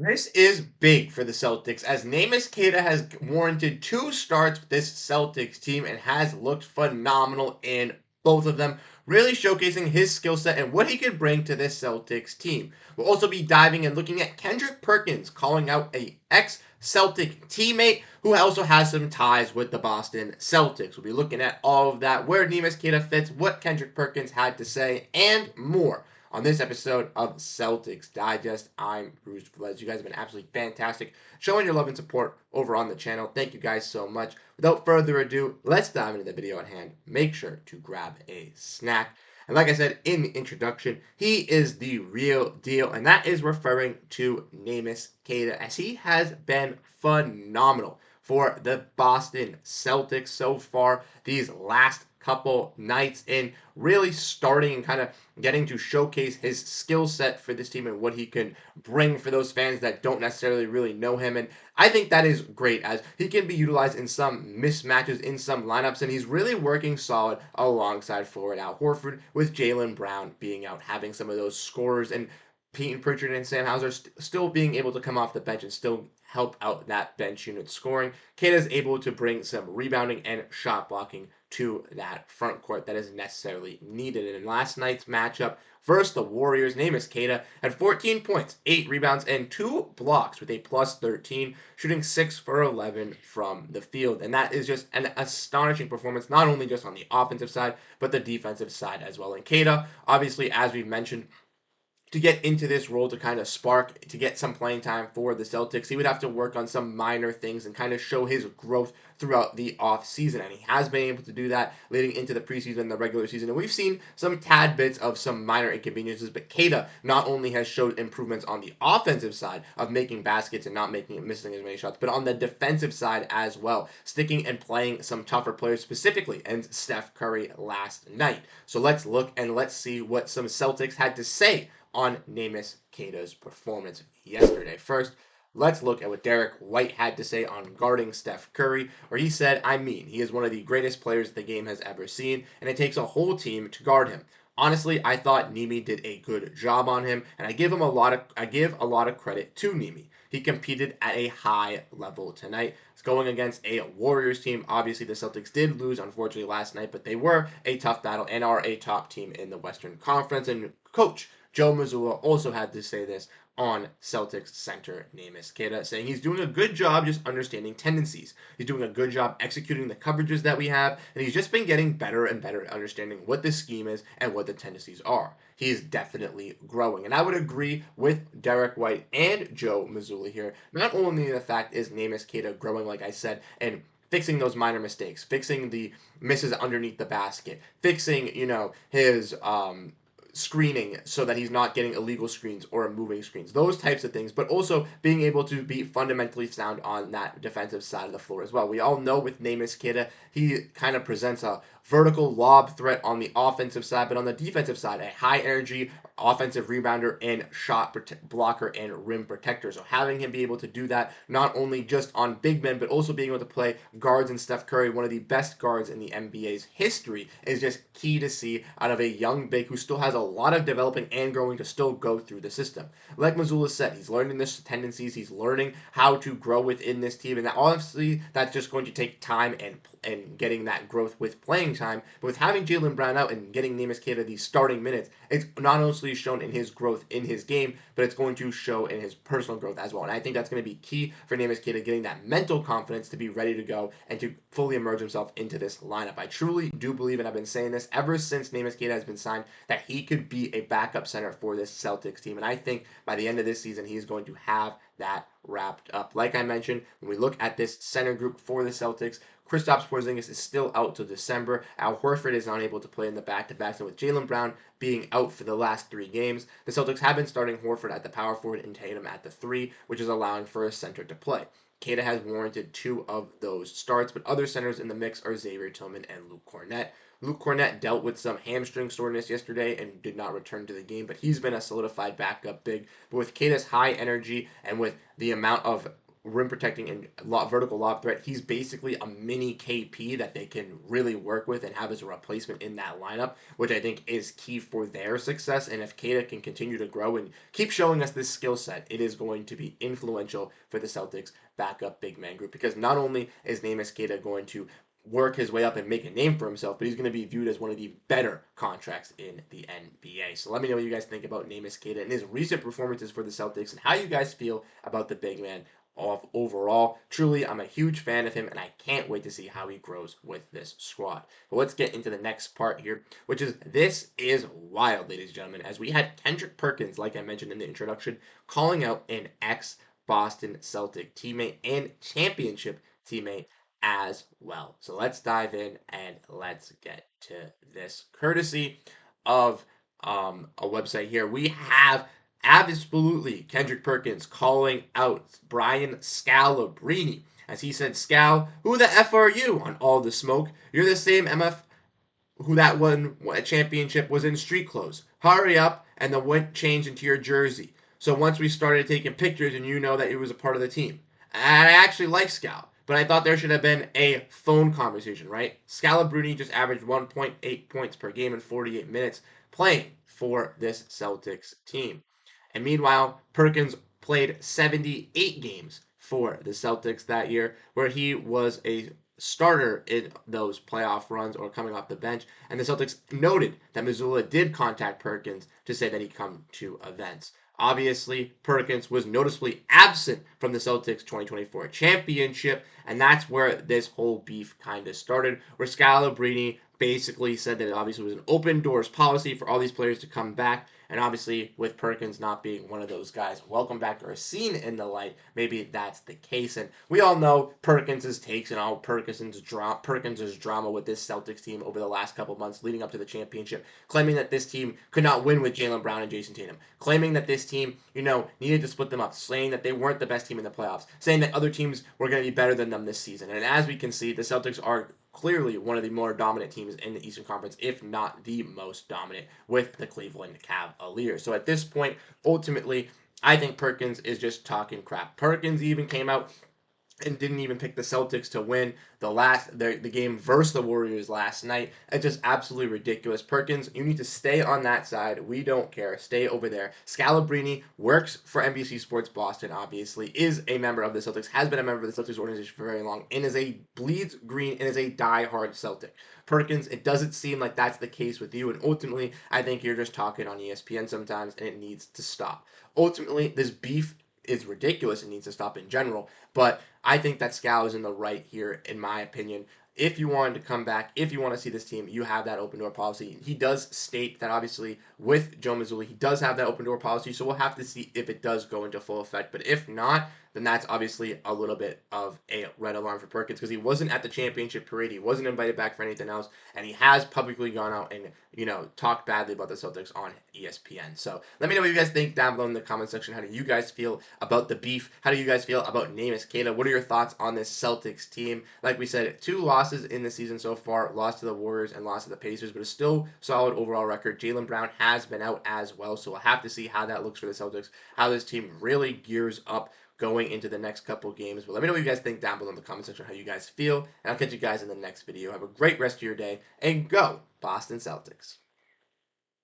This is big for the Celtics as Neemias Queta has warranted 2 starts with this Celtics team and has looked phenomenal in both of them, really showcasing his skill set and what he could bring to this Celtics team. We'll also be diving and looking at Kendrick Perkins calling out a ex-Celtic teammate who also has some ties with the Boston Celtics. We'll be looking at all of that, where Neemias Queta fits, what Kendrick Perkins had to say, and more on this episode of Celtics Digest. I'm Bruce Veliz. You guys have been absolutely fantastic showing your love and support over on the channel. Thank you guys so much. Without further ado, let's dive into the video at hand. Make sure to grab a snack. And like I said in the introduction, he is the real deal, and that is referring to Neemias Queta, as he has been phenomenal for the Boston Celtics so far these last couple nights, in really starting and kind of getting to showcase his skill set for this team and what he can bring for those fans that don't necessarily really know him. And I think that is great, as he can be utilized in some mismatches in some lineups, and he's really working solid alongside forward Al Horford, with Jaylen Brown being out, having some of those scorers, and Peyton Pritchard and Sam Hauser still being able to come off the bench and still help out that bench unit scoring. Queta is able to bring some rebounding and shot blocking to that front court that is necessarily needed. And in last night's matchup versus the Warriors, Neemias Queta had 14 points, 8 rebounds, and 2 blocks with a plus 13, shooting 6 for 11 from the field. And that is just an astonishing performance, not only just on the offensive side, but the defensive side as well. And Queta, obviously, as we've mentioned, to get into this role, to kind of spark, to get some playing time for the Celtics, he would have to work on some minor things and kind of show his growth throughout the off season. And he has been able to do that leading into the preseason and the regular season. And we've seen some tad bits of some minor inconveniences, but Queta not only has showed improvements on the offensive side of making baskets and not missing as many shots, but on the defensive side as well, sticking and playing some tougher players, specifically and Steph Curry last night. So let's look and let's see what some Celtics had to say on Neemias Queta's performance yesterday. First, let's look at what Derrick White had to say on guarding Steph Curry, where he said, he is one of the greatest players the game has ever seen, and it takes a whole team to guard him. Honestly, I thought Nemi did a good job on him, and I give a lot of credit to Nemi. He competed at a high level tonight. It's going against a Warriors team. Obviously, the Celtics did lose, unfortunately, last night, but they were a tough battle and are a top team in the Western Conference. And Coach Joe Mazzulla also had to say this on Celtics center Neemias Queta, saying he's doing a good job just understanding tendencies. He's doing a good job executing the coverages that we have, and he's just been getting better and better at understanding what the scheme is and what the tendencies are. He is definitely growing. And I would agree with Derrick White and Joe Mazzulla here. Not only the fact is Neemias Queta growing, like I said, and fixing those minor mistakes, fixing the misses underneath the basket, fixing, his screening so that he's not getting illegal screens or moving screens, those types of things, but also being able to be fundamentally sound on that defensive side of the floor as well. We all know with Neemias Queta, he kind of presents a vertical lob threat on the offensive side, but on the defensive side, a high energy offensive rebounder and shot blocker and rim protector. So having him be able to do that, not only just on big men, but also being able to play guards and Steph Curry, one of the best guards in the NBA's history, is just key to see out of a young big who still has a lot of developing and growing to still go through the system. Like Mazzulla said, he's learning this tendencies, he's learning how to grow within this team, and that obviously that's just going to take time and getting that growth with playing time. But with having Jaylen Brown out and getting Neemias Queta these starting minutes, it's not only shown in his growth in his game, but it's going to show in his personal growth as well. And I think that's going to be key for Neemias Queta getting that mental confidence to be ready to go and to fully immerse himself into this lineup. I truly do believe, and I've been saying this ever since Neemias Queta has been signed, that he could be a backup center for this Celtics team. And I think by the end of this season, he is going to have that wrapped up. Like I mentioned, when we look at this center group for the Celtics, Kristaps Porziņģis is still out till December. Al Horford is unable to play in the back-to-backs, and with Jaylen Brown being out for the last 3 games, the Celtics have been starting Horford at the power forward and Tatum at the 3, which is allowing for a center to play. Queta has warranted 2 of those starts, but other centers in the mix are Xavier Tillman and Luke Kornet. Luke Kornet dealt with some hamstring soreness yesterday and did not return to the game, but he's been a solidified backup big. But with Queta's high energy and with the amount of rim protecting and vertical lob threat. He's basically a mini KP that they can really work with and have as a replacement in that lineup, which I think is key for their success. And if Kata can continue to grow and keep showing us this skill set, it is going to be influential for the Celtics backup big man group, because not only is Neemias Queta going to work his way up and make a name for himself, but he's going to be viewed as one of the better contracts in the NBA. So let me know what you guys think about Neemias Queta and his recent performances for the Celtics and how you guys feel about the big man overall. Truly, I'm a huge fan of him, and I can't wait to see how he grows with this squad. But let's get into the next part here, which is This Is Wild, ladies and gentlemen, as we had Kendrick Perkins, like I mentioned in the introduction, calling out an ex-Boston Celtic teammate and championship teammate as well. So let's dive in and let's get to this. Courtesy of a website here, we have absolutely Kendrick Perkins calling out Brian Scalabrine, as he said, "Scal, who the F are you on all the smoke? You're the same MF who that won a championship was in street clothes. Hurry up and then went change into your jersey. So once we started taking pictures and you know that it was a part of the team." And I actually like Scal, but I thought there should have been a phone conversation, right? Scalabrine just averaged 1.8 points per game in 48 minutes playing for this Celtics team. And meanwhile, Perkins played 78 games for the Celtics that year, where he was a starter in those playoff runs or coming off the bench. And the Celtics noted that Mazzulla did contact Perkins to say that he'd come to events. Obviously, Perkins was noticeably absent from the Celtics 2024 championship, and that's where this whole beef kind of started, where Scalabrine basically said that it obviously was an open doors policy for all these players to come back. And obviously, with Perkins not being one of those guys welcome back or seen in the light, maybe that's the case. And we all know Perkins's takes and all Perkins's drama with this Celtics team over the last couple months leading up to the championship, claiming that this team could not win with Jaylen Brown and Jayson Tatum, claiming that this team, needed to split them up, saying that they weren't the best team in the playoffs, saying that other teams were going to be better than them this season. And as we can see, the Celtics are clearly one of the more dominant teams in the Eastern Conference, if not the most dominant, with the Cleveland Cavaliers. So at this point, ultimately, I think Perkins is just talking crap. Perkins even came out and didn't even pick the Celtics to win the game versus the Warriors last night. It's just absolutely ridiculous. Perkins, you need to stay on that side. We don't care. Stay over there. Scalabrine works for NBC Sports Boston, obviously, is a member of the Celtics, has been a member of the Celtics organization for very long, and bleeds green and is a diehard Celtic. Perkins, it doesn't seem like that's the case with you, and ultimately, I think you're just talking on ESPN sometimes, and it needs to stop. Ultimately, this beef is ridiculous and needs to stop in general. But I think that Scal is in the right here, in my opinion. If you wanted to come back, if you want to see this team, you have that open door policy. He does state that obviously with Joe Mazzulla, he does have that open door policy. So we'll have to see if it does go into full effect. But if not, then that's obviously a little bit of a red alarm for Perkins, because he wasn't at the championship parade. He wasn't invited back for anything else. And he has publicly gone out and, talked badly about the Celtics on ESPN. So let me know what you guys think down below in the comment section. How do you guys feel about the beef? How do you guys feel about Neemias Queta? What are your thoughts on this Celtics team? Like we said, 2 losses in the season so far. Lost to the Warriors and lost to the Pacers, but it's still solid overall record. Jaylen Brown has been out as well, so we'll have to see how that looks for the Celtics, how this team really gears up going into the next couple games. But let me know what you guys think down below in the comment section, how you guys feel, and I'll catch you guys in the next video. Have a great rest of your day, and go Boston Celtics.